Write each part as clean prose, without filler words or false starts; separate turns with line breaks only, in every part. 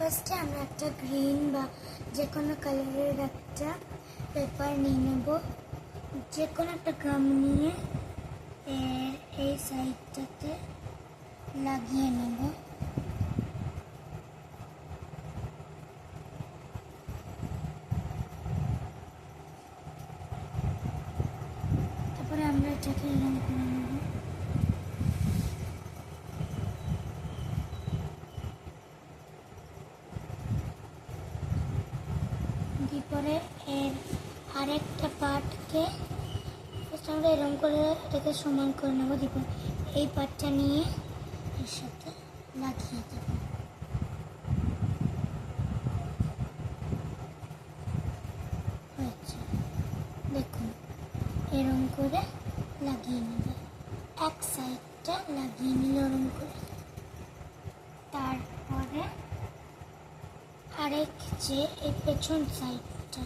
ফার্স্টে আমরা একটা গ্রিন বা যে কোনো কালারের একটা পেপার নিয়ে নেব, যে কোনো একটা গাম নিয়ে এই সাইডটাতে লাগিয়ে নেব। তারপরে আমরা এটাকে রং করে নেব। তারপরে এর আরেকটা পার্টকে আমরা এরকম করে এটাকে সমান করে নেব। দেখুন এই পার্টটা নিয়ে এর সাথে লাগিয়ে দেব। হয়েছে, দেখুন এরকম করে লাগিয়ে নেবে। এক সাইডটা লাগিয়ে নিল এরকম করে। তারপরে আরেক যে এই পেছন সাইডটা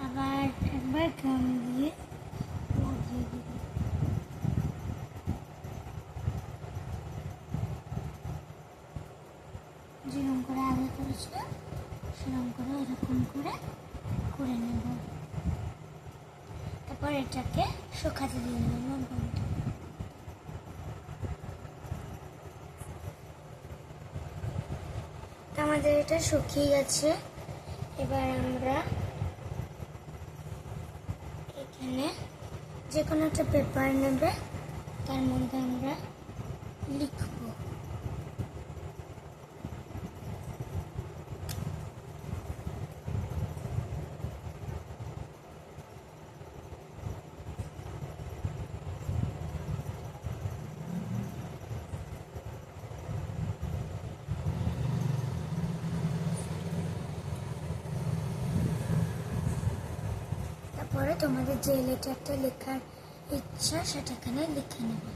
আবার একবার গাম দিয়ে লাগিয়ে দেব। যেরকম করে আগে করেছিলাম সেরকম করে এরকম করে নেব। তারপর এটাকে শুকাতে দিয়ে নেব। আমাদের এটা শুকিয়ে গেছে। এবার আমরা এখানে যে কোনো একটা পেপার নেবে, তার মধ্যে আমরা লিখব। তারপরে তোমাদের যে লেটারটা লেখার ইচ্ছা সেটা এখানে লিখে নেবে।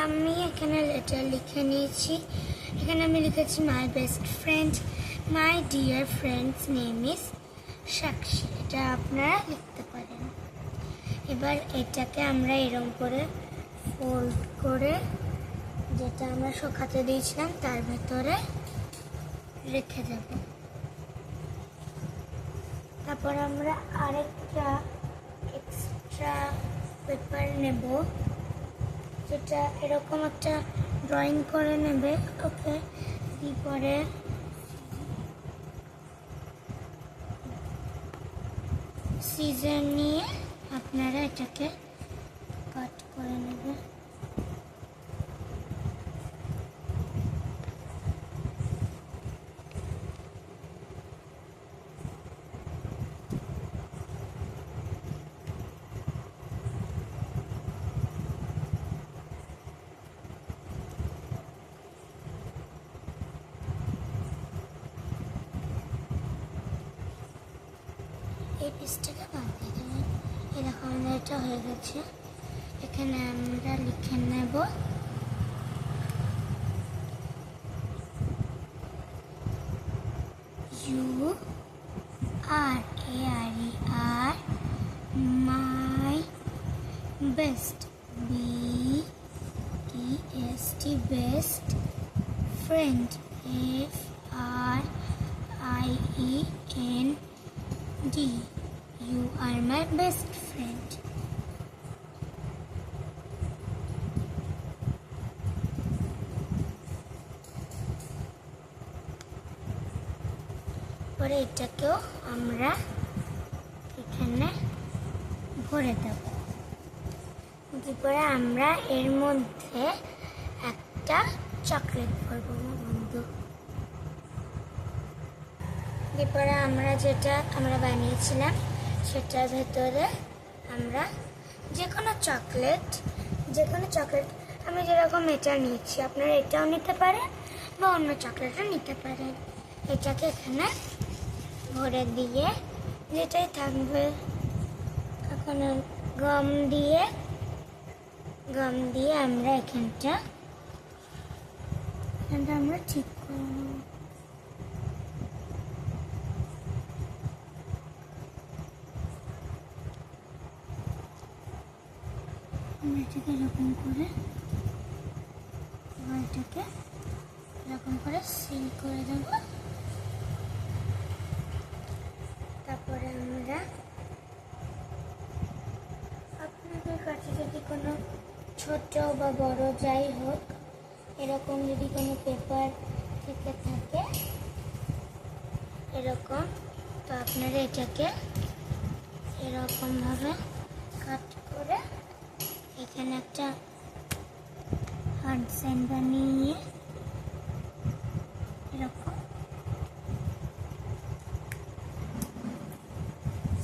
আমি এখানে লেটার লিখে নিয়েছি। এখানে আমি লিখেছি my best friend, my dear friends name is সাক্ষী। এটা আপনারা লিখতে পারেন। এবার এটাকে আমরা এরকম করে ফোল্ড করে যেটা আমরা শুকাতে দিয়েছিলাম তার ভেতরে রেখে দেব। তারপর আমরা আরেকটা এক্সট্রা পেপার নেব, যেটা এরকম একটা ড্রয়িং করে নেবে। ওকে, তারপরে সিজার নিয়ে আপনারা এটাকে কাট করে নেবে। এই পিসটাকে বাদ দিয়ে দেবেন। এরকম এটা হয়ে গেছে। এখানে আমরা লিখে নেব URARE my best BEST best friend FRIEND You are my best friend. পরে এটাকেও আমরা এখানে ভরে দেব। তারপরে আমরা এর মধ্যে একটা চকলেট ভরবো বন্ধু। এরপরে আমরা যেটা আমরা বানিয়েছিলাম সেটার ভেতরে আমরা যে কোনো চকলেট আমি যেরকম এটা নিচ্ছি আপনারা এটাও নিতে পারেন বা অন্য চকলেটও নিতে পারেন। এটাকে এখানে ভরে দিয়ে যেটাই থাকবে এখন গম দিয়ে আমরা এখানটা আমরা ঠিক করে নেব। আমরা এটাকে এরকম করে এটাকে এরকম করে সিল করে দেব। তারপরে আমরা আপনাদের কাছে যদি কোনো ছোট বা বড় যাই হোক এরকম যদি কোনো পেপার থেকে থাকে এরকম, তো আপনারা এটাকে এরকমভাবে কাট করে এখানে একটা হার্ড সাইন বানিয়ে এরকম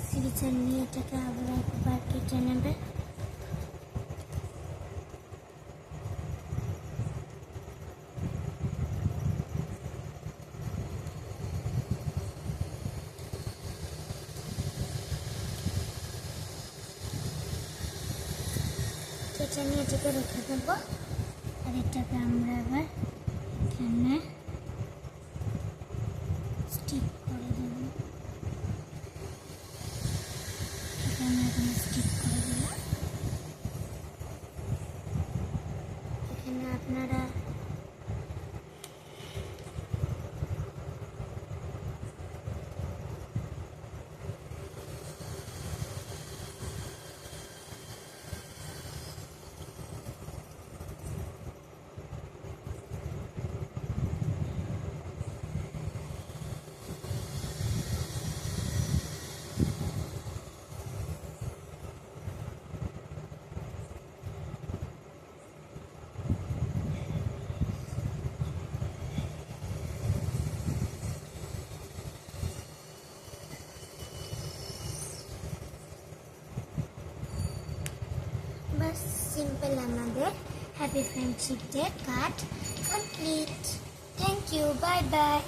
সিরিজের নিয়ে এটাকে আবার একবার কেটে নেবে। কেটে নিয়ে এটাকে রেখে দেবো। আর এটাকে আমরা আবার এখানে স্টিক করে দেব। এখানে স্টিক করে দিলাম। এখানে আপনারা बस सिंपल हमारे happy friendship day card complete. Thank you, bye bye.